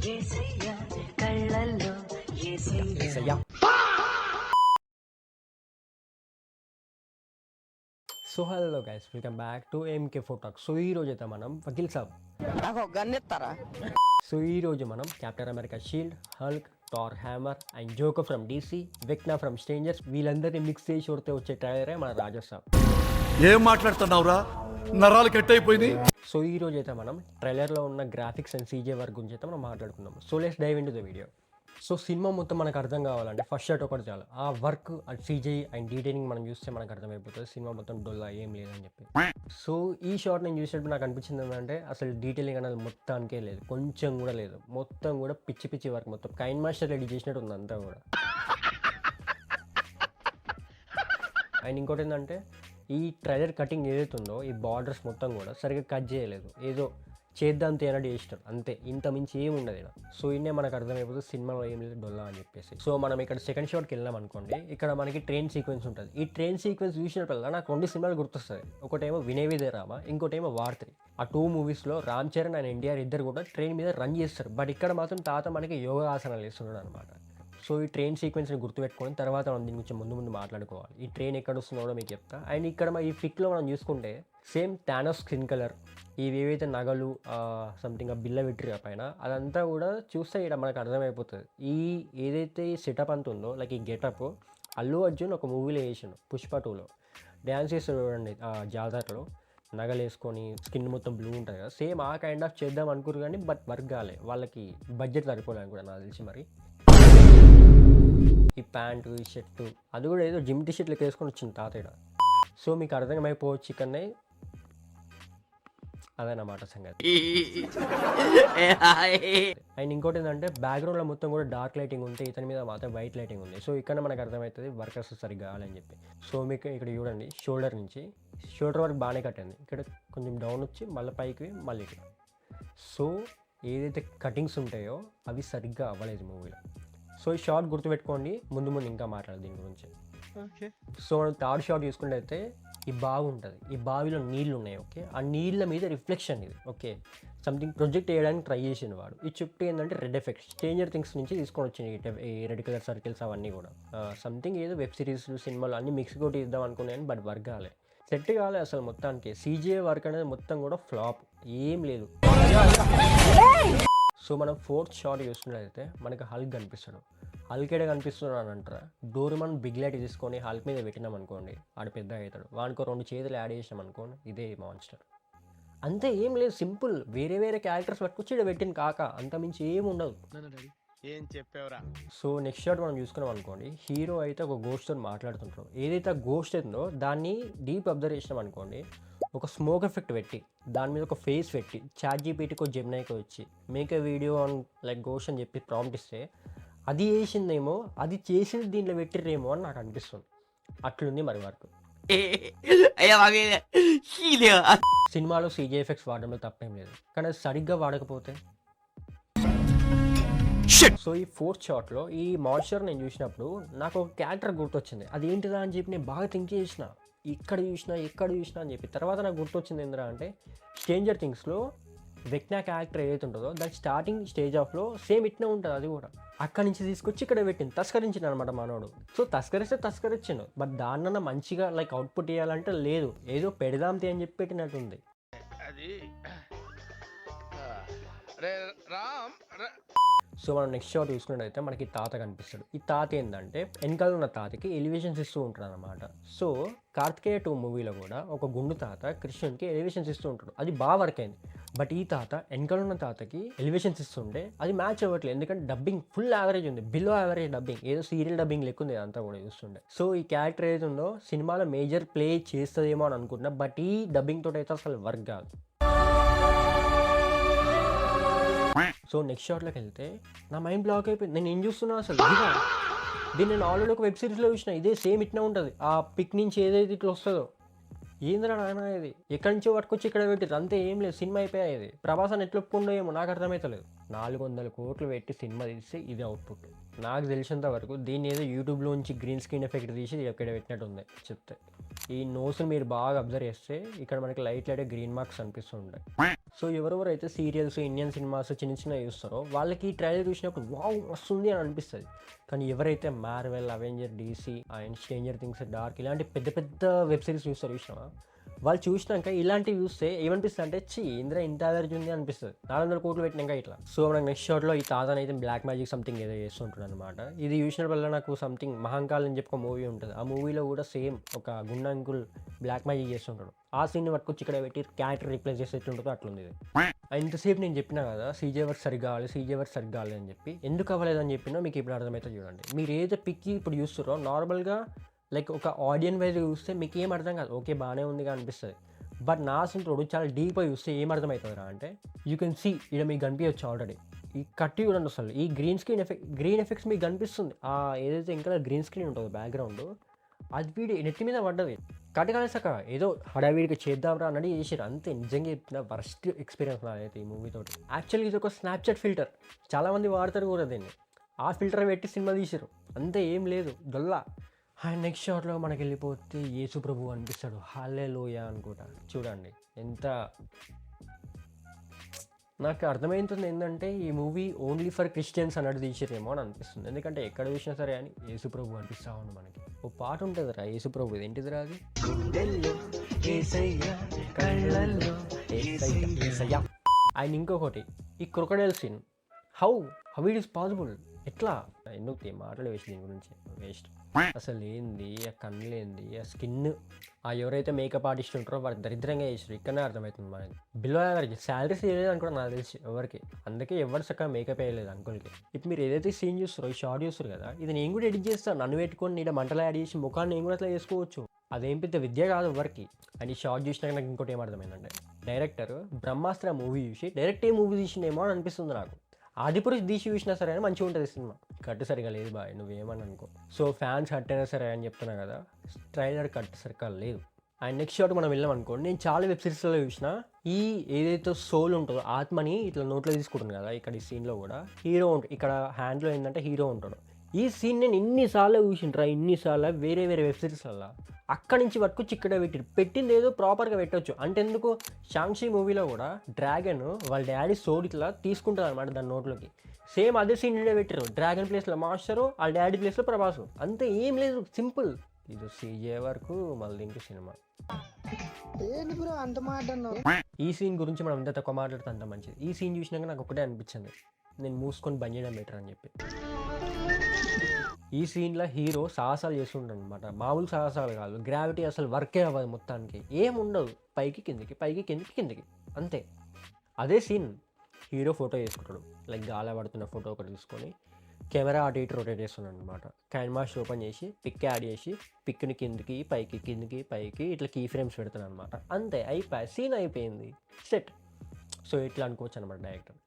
So hello guys, welcome back to MK ఫోటాక్. So ఈ రోజు అయితే మనం వకీల్ సాబ్ సో ఈ రోజు మనం Captain America shield, Hulk, Thor hammer and Joker from DC, Vecna from strangers వీళ్ళందరినీ మిక్స్ చేసి కొడితే వచ్చే ట్రైలరే మన రాజసాబ్. ఏం మాట్లాడుతున్నావురా, నరాలు కట్ అయిపోయింది. సో ఈ రోజు అయితే మనం ట్రైలర్లో ఉన్న గ్రాఫిక్స్ అండ్ సీజే వర్క్ గురించి అయితే మనం మాట్లాడుకుందాం. So let's dive into the video. So cinema మొత్తం మనకు అర్థం కావాలంటే ఫస్ట్ షాట్ ఒకటి చాలు. ఆ వర్క్, ఆ సీజీ అండ్ డీటెయిలింగ్ మనం చూస్తే మనకు అర్థమైపోతుంది సినిమా మొత్తం డొల్లా ఏం లేదని చెప్పి. సో ఈ షాట్ నేను చూసేటప్పుడు నాకు అనిపించింది ఏంటంటే అసలు డీటెయిలింగ్ అనేది మొత్తానికే లేదు, కొంచెం కూడా లేదు. మొత్తం కూడా పిచ్చి పిచ్చి వర్క్, మొత్తం కైన్ మాస్టర్ రెడీ చేసినట్టు ఉంది అంతా కూడా. అండ్ ఇంకోటి ఏంటంటే ఈ ట్రైలర్ కటింగ్ ఏదైతే ఉందో ఈ బార్డర్స్ మొత్తం కూడా సరిగ్గా కట్ చేయలేదు, ఏదో చేద్దాం తేనడి చేసినారు అంతే, ఇంత మించి ఏమి ఉండదు ఇలా. సో ఇన్నే మనకు అర్థమైపోతుంది సినిమాలో ఏం లేదు డొల్లా అని చెప్పేసి. సో మనం ఇక్కడ సెకండ్ షాట్కి వెళ్ళాం అనుకోండి, ఇక్కడ మనకి ట్రైన్ సీక్వెన్స్ ఉంటుంది. ఈ ట్రైన్ సీక్వెన్స్ చూసినప్పుడల్లా నాకు 2 సినిమాలు గుర్తొస్తుంది. ఒకటేమో వినయ విజయ రామ, ఇంకోటేమో వార్ 3. ఆ 2 మూవీస్లో రామ్ చరణ్ అండ్ ఎన్టీఆర్ ఇద్దరు కూడా ట్రైన్ మీద రన్ చేస్తారు. బట్ ఇక్కడ మాత్రం తాత మనకి యోగా ఆసనాలు వేస్తున్నాడు అనమాట. సో ఈ ట్రైన్ సీక్వెన్స్ని గుర్తుపెట్టుకొని తర్వాత మనం దీని గురించి ముందు మాట్లాడుకోవాలి. ఈ ట్రైన్ ఎక్కడ వస్తుందో మీకు చెప్తా. అండ్ ఇక్కడ ఈ పిక్లో మనం చూసుకుంటే సేమ్ థానోస్ స్కిన్ కలర్, ఇవి ఏవైతే నగలు సంథింగ్ ఆ బిల్ల పెట్టిరు పైన, అదంతా కూడా చూస్తే ఇక్కడ మనకు అర్థమైపోతుంది. ఈ ఏదైతే ఈ సెటప్ అంత ఉందో, లైక్ ఈ గెటప్ అల్లు అర్జున్ ఒక మూవీలో వేసాను పుష్ప 2లో డ్యాన్స్ చేస్తాడు చూడండి ఆ జాతరలో, నగలు వేసుకొని స్కిన్ మొత్తం బ్లూ ఉంటుంది కదా, సేమ్ ఆ కైండ్ ఆఫ్ చేద్దాం అనుకురు కానీ బట్ వర్క్ కాలే, వాళ్ళకి బడ్జెట్ సరిపోలేదు కూడా నాకు తెలిసి. మరి ఈ ప్యాంటు, ఈ షర్టు అది కూడా ఏదో జిమ్ టీ షర్ట్లకి వేసుకొని వచ్చింది తాతయ్య. సో మీకు అర్థమైపోవచ్చు ఇక్కడనే అదనమాట సంగతి. అండ్ ఇంకోటి ఏంటంటే బ్యాక్గ్రౌండ్లో మొత్తం కూడా డార్క్ లైటింగ్ ఉంటే ఇతని మీద మాత్రం వైట్ లైటింగ్ ఉంది. సో ఇక్కడ మనకు అర్థమవుతుంది వర్కర్స్ సరిగ్గా కావాలని చెప్పి. సో మీకు ఇక్కడ చూడండి, షోల్డర్ నుంచి షోల్డర్ వరకు బాగానే కట్టింది, ఇక్కడ కొంచెం డౌన్ వచ్చి మళ్ళీ పైకి మళ్ళీ ఇక్కడ. సో ఏదైతే కటింగ్స్ ఉంటాయో అవి సరిగ్గా అవ్వలేదు మూవీలో. సో ఈ షార్ట్ గుర్తుపెట్టుకోండి, ముందు ఇంకా మాట్లాడదు దీని గురించి. సో మనం థర్డ్ షాట్ చూసుకుంటే అయితే ఈ బావి ఉంటుంది, ఈ బావిలో నీళ్ళు ఉన్నాయి. ఓకే, ఆ నీళ్ళ మీద రిఫ్లెక్షన్ ఇది. ఓకే, సంథింగ్ ప్రొజెక్ట్ చేయడానికి ట్రై చేసిన వాడు. ఈ చుట్టూ ఏంటంటే రెడ్ ఎఫెక్ట్స్, స్ట్రేంజర్ థింగ్స్ నుంచి తీసుకొని వచ్చినాయి ఈ రెడ్ కలర్ సర్కిల్స్ అవన్నీ కూడా. సంథింగ్ ఏదో వెబ్ సిరీస్ సినిమాలు అన్నీ మిక్స్ కొట్టి ఇద్దాం అనుకున్నాను, బట్ వర్క్ కాలే, సెట్ కాలే అసలు మొత్తానికి. సీజీఏ వర్క్ అనేది మొత్తం కూడా ఫ్లాప్, ఏం లేదు. సో మనం ఫోర్త్ షాట్ చూసుకున్నట్లయితే మనకి హల్క్ కనిపిస్తాడు. హల్క్ ఏడ కనిపిస్తున్నాడు అని అంటారా, డోరేమాన్ బిగ్ లైట్ తీసుకొని హల్క్ మీద పెట్టినాం అనుకోండి, ఆడు పెద్ద అవుతాడు. వానికి 2 చేతులు యాడ్ చేసినాం అనుకోండి, ఇదే మాన్స్టర్. అంతే, ఏం లేదు, సింపుల్. వేరే క్యారెక్టర్స్ పట్టుకొచ్చి ఇక్కడ పెట్టిన కాక, అంత మించి ఏమి ఉండదు. ఏం చెప్పేవరా. సో నెక్స్ట్ షాట్ మనం చూసుకున్నాం అనుకోండి, హీరో అయితే ఒక గోస్ట్తో మాట్లాడుతుంటారు. ఏదైతే ఆ గోస్ట్ ఉందో దాన్ని డీప్ అబ్జర్వ్ చేసినాం అనుకోండి, ఒక స్మోక్ ఎఫెక్ట్ పెట్టి దాని మీద ఒక ఫేస్ పెట్టి ChatGPTకో జెమినైకో వచ్చి make a video on like ghost అని చెప్పి ప్రాంప్ట్ ఇస్తే అది చేసిందేమో, అది చేసింది దీంట్లో పెట్టిరేమో అని నాకు అనిపిస్తుంది. అట్లుంది మరి వర్క్. సినిమాలో CGI ఎఫెక్ట్స్ వాడడంలో తప్పేం లేదు, కానీ అది సరిగ్గా వాడకపోతే. సో ఈ ఫోర్త్ షాట్లో ఈ మాన్స్టర్ నేను చూసినప్పుడు నాకు ఒక క్యారెక్టర్ గుర్తొచ్చింది. అది ఏంటిదా అని చెప్పి నేను బాగా థింక్ చేసిన, ఎక్కడ చూసినా అని చెప్పి. తర్వాత నాకు గుర్తొచ్చింది ఏంటంటే అంటే స్ట్రేంజర్ థింగ్స్లో వెక్నా క్యారెక్టర్ ఏదైతే ఉంటుందో దాని స్టార్టింగ్ స్టేజ్ ఆఫ్లో సేమ్ ఇట్నే ఉంటుంది. అది కూడా అక్కడి నుంచి తీసుకొచ్చి ఇక్కడ పెట్టింది, తస్కరించింది అనమాట మనోడు. సో తస్కరించాడు, బట్ దాన్నన్నా మంచిగా లైక్ అవుట్పుట్ ఇవ్వాలంటే లేదు, ఏదో పెడదాంతే అని చెప్పి పెట్టినట్టుంది. అది సో మనం నెక్స్ట్ షాట్ చూసుకున్నట్టయితే మనకి తాత కనిపిస్తాడు. ఈ తాత ఏంటంటే వెనకాల ఉన్న తాతకి ఎలివేషన్స్ ఇస్తూ ఉంటాడు అనమాట. సో కార్తికేయ 2 మూవీలో కూడా ఒక గుండు తాత కృష్ణునికి ఎలివేషన్స్ ఇస్తూ ఉంటాడు, అది బాగా వర్క్ అయింది. బట్ ఈ తాత వెనకాల ఉన్న తాతకి ఎలివేషన్స్ ఇస్తుంటే అది మ్యాచ్ అవ్వట్లేదు, ఎందుకంటే డబ్బింగ్ ఫుల్ యావరేజ్ ఉంది, బిలో యావరేజ్ డబ్బింగ్, ఏదో సీరియల్ డబ్బింగ్ లెక్క ఉంది అంతా కూడా చూస్తుండే. సో ఈ క్యారెక్టర్ ఏదైతే ఉందో సినిమాలో మేజర్ ప్లే చేస్తుందేమో అని అనుకుంటున్నా, బట్ ఈ డబ్బింగ్ తోటి అయితే అసలు వర్క్ కాదు. సో నెక్స్ట్ షాట్లోకి వెళ్తే నా మైండ్ బ్లాక్ అయిపోయింది. నేను ఏం చూస్తున్నా అసలు దీన్ని నేను ఆల్రెడీ ఒక వెబ్ సిరీస్లో చూసిన, ఇదే సేమ్ ఇట్లా ఉంటుంది. ఆ పిక్ నుంచి ఏదైతే ఇట్లా వస్తుందో, ఏంద్రా నాయన ఇది, ఎక్కడి నుంచో పట్టుకొచ్చి ఇక్కడ పెట్టిరు, అంతే, ఏం లేదు, సినిమా అయిపోయాయి. ప్రభాసాన్ని ఎట్లా ఒప్పుకుండో ఏమో నాకు అర్థమవుతలేదు. 400 కోట్లు పెట్టి సినిమా తీస్తే ఇది అవుట్పుట్. నాకు తెలిసినంత వరకు దీన్ని ఏదో యూట్యూబ్లో నుంచి గ్రీన్ స్క్రీన్ ఎఫెక్ట్ తీసి ఎక్కడ పెట్టినట్టు ఉంది చెప్తే. ఈ నోస్ని మీరు బాగా అబ్జర్వ్ చేస్తే ఇక్కడ మనకి లైట్ గ్రీన్ మార్క్స్ అనిపిస్తుంటాయి. సో ఎవరెవరైతే సీరియల్స్, ఇండియన్ సినిమాస్ చిన్న చిన్న చూస్తారో వాళ్ళకి ఈ ట్రైలర్ చూసినప్పుడు వావ్ వస్తుంది అని అనిపిస్తుంది. కానీ ఎవరైతే Marvel, Avenger, DC and stranger things, dark ఇలాంటి పెద్ద పెద్ద వెబ్ సిరీస్ చూస్తారు చూసినావా, వాళ్ళు చూసినాక ఇలాంటివి చూస్తే ఏమనిపిస్తుంది అంటే ఇంద్ర ఇంత అలర్జీ ఉంది అనిపిస్తుంది. 400 కోట్లు పెట్టినాక ఇట్లా. సో మనకు నెక్స్ట్ షాట్లో ఈ తాతన్ అయితే బ్లాక్ మ్యాజిక్ సంథింగ్ ఏదో చేస్తుంటాడు అనమాట. ఇది చూసినప్పుడు నాకు సంథింగ్ మహంకాల్ అని చెప్పి ఒక మూవీ ఉంటుంది. ఆ మూవీలో కూడా సేమ్ ఒక గుండా అంకుల్ బ్లాక్ మ్యాజిక్ చేస్తుంటాడు. ఆ సీన్ని పట్టుకొచ్చి ఇక్కడ పెట్టి క్యారెక్టర్ రీప్లేస్ చేసి ఎట్లుంటుందో అట్లుంది ఇది. ఇంతసేపు నేను చెప్పినా కదా సీజే వర్క్ సరిగ్గా కావాలి అని చెప్పి, ఎందుకు అవ్వలేదని చెప్పినా మీకు ఇప్పుడు అర్థమైతే చూడండి. మీరు ఏదైతే పిక్కి ఇప్పుడు చూస్తారో నార్మల్గా లైక్ ఒక ఆడియన్ వైజ్ చూస్తే మీకు ఏం అర్థం కాదు, ఓకే బాగానే ఉందిగా అనిపిస్తుంది. బట్ నా సింతోడు చాలా డీప్గా చూస్తే ఏం అర్థమవుతుందిరా అంటే, యూ కెన్ సీ ఇక్కడ మీకు కనిపించవచ్చు ఆల్రెడీ. ఈ కట్టి చూడండి అసలు, ఈ గ్రీన్ ఎఫెక్ట్స్ మీకు కనిపిస్తుంది. ఏదైతే ఇంకా గ్రీన్ స్క్రీన్ ఉంటుందో బ్యాక్గ్రౌండ్, అది వీడి నెత్తి మీద పడ్డది. కట్టగలేసాక ఏదో హడావిడిగా చేద్దాంరా అన్నది చేసారు అంతే. నిజంగా చెప్తున్న వర్స్ట్ ఎక్స్పీరియన్స్ నాదైతే ఈ మూవీతో. యాక్చువల్గా ఇది ఒక స్నాప్చాట్ ఫిల్టర్, చాలామంది వాడతారు కూడా దీన్ని. ఆ ఫిల్టర్ పెట్టి సినిమా తీసారు అంతే, ఏం లేదు డొల్లా. అండ్ నెక్స్ట్ షాట్లో మనకి వెళ్ళిపోతే యేసు ప్రభు అనిపిస్తాడు, హల్లెలూయా అనుకుంటా. చూడండి ఎంత నాకు అర్థమవుతుంది ఏంటంటే ఈ మూవీ ఓన్లీ ఫర్ క్రిస్టియన్స్ అన్నట్టు తీసిరేమో అని అనిపిస్తుంది. ఎందుకంటే ఎక్కడ చూసినా సరే అని యేసు ప్రభు అనిపిస్తా ఉంది మనకి. ఓ పాట ఉంటుందిరా యేసు ప్రభు, ఏంటిదిరా అది, అండ్ ఇంకొకటి ఈ crocodile scene, how it is possible, ఎట్లా, ఎందుకు మాటలు వేస్ట్ దీని గురించి, వేస్ట్. అసలు ఏంది ఆ కన్నులేంది, ఆ స్కిన్, ఎవరైతే మేకప్ ఆర్టిస్ట్ ఉంటారో వారికి దరిద్రంగా చేసారు. ఇక్కడనే అర్థమవుతుంది మనకి. బిలో యావరేజ్ శాలరీస్ వేయలేదు అనుకో నాకు తెలిసి ఎవరికి, అందుకే ఎవరు చక్కగా మేకప్ వేయలేదు అంకుల్కి. ఇప్పుడు మీరు ఏదైతే సీన్ చూస్తారో, ఈ షార్ట్ చూస్తారు కదా, ఇది నేను కూడా ఎడిట్ చేస్తాను. నన్ను పెట్టుకొని నీడ మంటలు యాడ్ చేసి ముఖాన్ని నేను కూడా అట్లా చేసుకోవచ్చు. అదేం పెద్ద విద్య కాదు ఎవరికి. అండ్ ఈ షార్ట్ చూసినాక నాకు ఇంకోటి ఏమర్థమైందంటే, డైరెక్టర్ బ్రహ్మాస్త్ర మూవీ చూసి డైరెక్ట్ ఏ మూవీ తీసిండేమో అని అనిపిస్తుంది నాకు. ఆదిపురుష్ తీసి చూసినా సరే అని మంచిగా ఉంటుంది సినిమా. కట్టు సరిగా లేదు బాయ్, నువ్వేమని అనుకో. సో ఫ్యాన్స్ కట్ అయినా సరే అని చెప్తున్నా కదా, ట్రైలర్ కట్ సరిగ్గా లేదు. అండ్ నెక్స్ట్ షాట్ మనం వెళ్ళాం అనుకోండి, నేను చాలా వెబ్ సిరీస్లో చూసిన ఈ ఏదైతే సోల్ ఉంటుందో ఆత్మని ఇట్లా నోట్లో తీసుకుంటుంది కదా, ఇక్కడ ఈ సీన్లో కూడా హీరో ఇక్కడ హ్యాండ్లో ఏంటంటే హీరో ఉంటాడు. ఈ సీన్ నేను ఇన్నిసార్లు చూసింట్రా, ఇన్నిసార్లు వేరే వెబ్ సిరీస్లలో. అక్కడి నుంచి పట్టుకొచ్చి ఇక్కడ పెట్టింది ఏదో ప్రాపర్గా పెట్టవచ్చు. అంటే ఎందుకు, షాంగ్షీ మూవీలో కూడా డ్రాగన్ వాళ్ళ డాడీ సోడ్ ఇట్లా తీసుకుంటారు అనమాట దాని నోట్లోకి. సేమ్ అదే సీన్ పెట్టారు, డ్రాగన్ ప్లేస్లో మాస్టరు, వాళ్ళ డాడీ ప్లేస్లో ప్రభాసు. అంతే, ఏం లేదు, సింపుల్. ఇది సీజే వరకు మళ్ళీ ఇంక సినిమా. ఈ సీన్ గురించి మనం ఎంత తక్కువ మాట్లాడితే అంత మంచిది. ఈ సీన్ చూసినాక నాకు ఒకటే అనిపించింది, నేను మూసుకొని బంద్ చేయడం బెటర్ అని చెప్పి. ఈ సీన్లో హీరో సాహసాలు చేస్తుంటాడు అనమాట, మామూలు సాహసాలు కాదు. గ్రావిటీ అసలు వర్కే అవ్వదు మొత్తానికి, ఏముండదు, పైకి కిందికి అంతే. అదే సీన్ హీరో ఫోటో చేసుకుంటాడు, లైక్ గాలి పడుతున్న ఫోటో ఒకటి తీసుకొని కెమెరా అటు ఇటు రొటేట్ చేస్తున్నాడు అనమాట. క్యాన్వాస్ ఓపెన్ చేసి పిక్ యాడ్ చేసి పిక్ని కిందికి పైకి ఇట్లా కీ ఫ్రేమ్స్ పెడతాను అనమాట. అంతే, అయిపోయి సీన్ అయిపోయింది, సెట్. సో ఇట్లా అనుకోవచ్చు అనమాట డైరెక్టర్.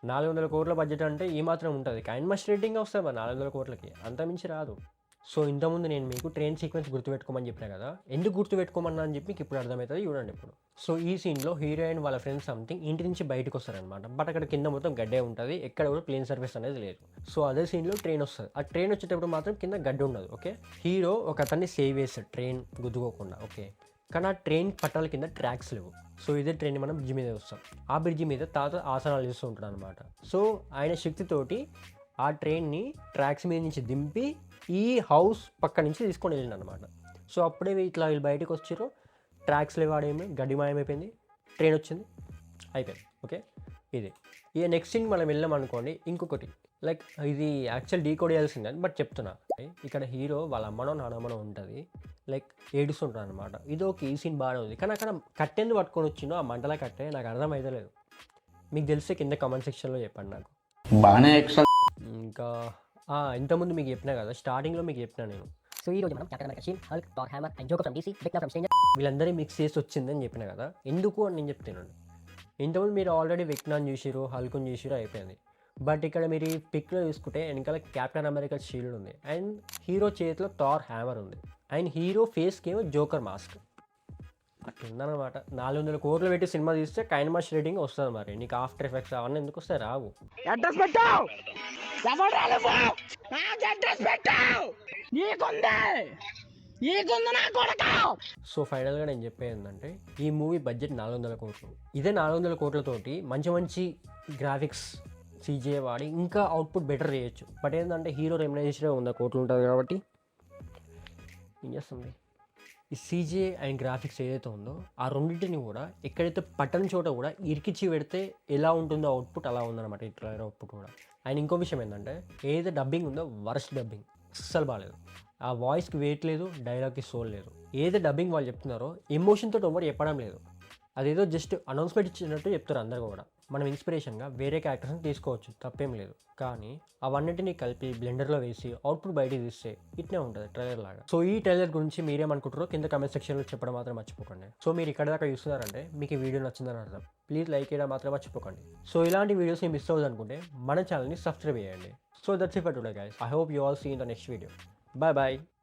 400 కోట్ల బడ్జెట్ అంటే ఈ మాత్రం ఉంటుంది, క్యాన్వాస్ రేటింగ్ వస్తుంది మరి 400 కోట్లకి, అంత మించి రాదు. సో ఇంతకుముందు నేను మీకు ట్రైన్ సీక్వెన్స్ గుర్తుపెట్టుకోమని చెప్పినా కదా, ఎందుకు గుర్తుపెట్టుకోమన్నా అని చెప్పి మీకు ఇప్పుడు అర్థమవుతుంది చూడండి ఇప్పుడు. సో ఈ సీన్లో హీరోయిన్ వాళ్ళ ఫ్రెండ్స్ సంథింగ్ ఇంటి నుంచి బయటకు వస్తారనమాట. బట్ అక్కడ కింద మొత్తం గడ్డే ఉంటుంది, ఎక్కడ కూడా ప్లేన్ సర్ఫేస్ అనేది లేదు. సో అదే సీన్లో ట్రైన్ వస్తుంది, ఆ ట్రైన్ వచ్చేటప్పుడు మాత్రం కింద గడ్డ ఉండదు. ఓకే, హీరో ఒక అతన్ని సేవ్ చేస్తాడు ట్రైన్ గుద్దుకోకుండా. ఓకే, కానీ ఆ ట్రైన్ పట్టాల కింద ట్రాక్స్ లేవు. సో ఇదే ట్రైన్ మనం బ్రిడ్జి మీద వస్తాం, ఆ బ్రిడ్జి మీద తాత ఆసనాలు చేస్తూ ఉంటాడు అనమాట. సో ఆయన శక్తితోటి ఆ ట్రైన్ని ట్రాక్స్ మీద నుంచి దింపి ఈ హౌస్ పక్క నుంచి తీసుకొని వెళ్ళిండు అనమాట. సో అప్పుడే ఇట్లా వీళ్ళు బయటకు వచ్చారు, ట్రాక్స్లో వాడేమి గడ్డి మాయమైపోయింది, ట్రైన్ వచ్చింది, అయిపోయింది. ఓకే, ఇది ఇక నెక్స్ట్ సీన్ మనం వెళ్ళాం అనుకోండి. ఇంకొకటి లైక్ ఇది యాక్చువల్ డీకోడ్ చేయాల్సిందే, బట్ చెప్తున్నా. ఇక్కడ హీరో వాళ్ళ అమ్మనో నాన్నమ్మనో ఉంటుంది, లైక్ ఏడుస్తుంటాడు అనమాట. ఇది ఒక ఈ సీన్ బాగానే ఉంది, కానీ అక్కడ కట్టెందుకు పట్టుకొని వచ్చిందో ఆ మంటల కట్టే నాకు అర్థం అయితే లేదు. మీకు తెలిస్తే కింద కామెంట్ సెక్షన్లో చెప్పండి నాకు. బాగానే ఇంకా ఇంతకుముందు మీకు చెప్పినా కదా, స్టార్టింగ్లో మీకు చెప్పినా నేను. సో ఈ రోజు మనం Captain America shield, Hulk, Thor hammer and Joker from DC, Victor from Stranger వీళ్ళందరూ మిక్స్ చేసి వచ్చిందని చెప్పిన కదా. ఎందుకు అని నేను చెప్తున్నాను. ఇంతకుముందు మీరు ఆల్రెడీ విక్నాన్ని చూసిరు, హల్క్ని చూసిరు, అయిపోయింది. బట్ ఇక్కడ మీరు ఈ పిక్లో చూసుకుంటే వెనకాల కెప్టెన్ అమెరికా షీల్డ్ ఉంది, అండ్ హీరో చేతిలో థార్ హ్యామర్ ఉంది, అండ్ హీరో ఫేస్కి ఏమో జోకర్ మాస్క్. అట్లుందనమాట. 400 కోట్లు పెట్టి సినిమా తీస్తే కైన్మాస్ రేటింగ్ వస్తుంది. మరి నీకు ఆఫ్టర్ ఎఫెక్ట్స్ అవన్నీ ఎందుకు వస్తాయి, రావు. సో ఫైనల్గా నేను చెప్పేది ఏంటంటే ఈ మూవీ బడ్జెట్ 400 కోట్లు. ఇదే 400 కోట్లతోటి మంచి మంచి గ్రాఫిక్స్ సీజీఏ వాడి ఇంకా అవుట్పుట్ బెటర్ చేయొచ్చు. బట్ ఏంటంటే హీరో రెమ్యునరేషన్ 100 కోట్లు ఉంటుంది కాబట్టి ఏం చేస్తుంది, ఈ సీజీఏ అండ్ గ్రాఫిక్స్ ఏదైతే ఉందో ఆ రెండింటిని కూడా ఎక్కడైతే పట్టని చోట కూడా ఇరికిచ్చి పెడితే ఎలా ఉంటుందో అవుట్పుట్ అలా ఉందన్నమాట ఈ ట్రైలర్ అవుట్పుట్ కూడా. అండ్ ఇంకో విషయం ఏంటంటే ఏదైతే డబ్బింగ్ ఉందో వరస్ట్ డబ్బింగ్, అస్సలు బాగాలేదు. ఆ వాయిస్కి వెయిట్ లేదు, డైలాగ్కి సోల్ లేదు. ఏదైతే డబ్బింగ్ వాళ్ళు చెప్తున్నారో ఎమోషన్తో ఎవరు చెప్పడం లేదు. అదేదో జస్ట్ అనౌన్స్మెంట్ ఇచ్చినట్టు చెప్తారు అందరూ కూడా. మనం ఇన్స్పిరేషన్గా వేరే క్యారెక్టర్స్ని తీసుకోవచ్చు, తప్పేం లేదు. కానీ అవన్నింటినీ కలిపి బ్లెండర్లో వేసి అవుట్పుట్ బయటికి తీస్తే ఇట్నే ఉంటుంది ట్రైలర్ లాగా. సో ఈ ట్రైలర్ గురించి మీరేమనుకుంటారో కింద కమెంట్ సెక్షన్లో చెప్పడం మాత్రం మర్చిపోకండి. సో మీరు ఇక్కడ దాకా చూస్తున్నారంటే మీకు ఈ వీడియో నచ్చిందని అర్థం. ప్లీజ్ లైక్ చేయడం మాత్రం మర్చిపోకండి. సో ఇలాంటి వీడియోస్ని మిస్ అవ్వదు అనుకుంటే మన ఛానల్ని సబ్స్క్రైబ్ చేయండి. So that's it for today guys. I hope you all see in the next video. Bye bye.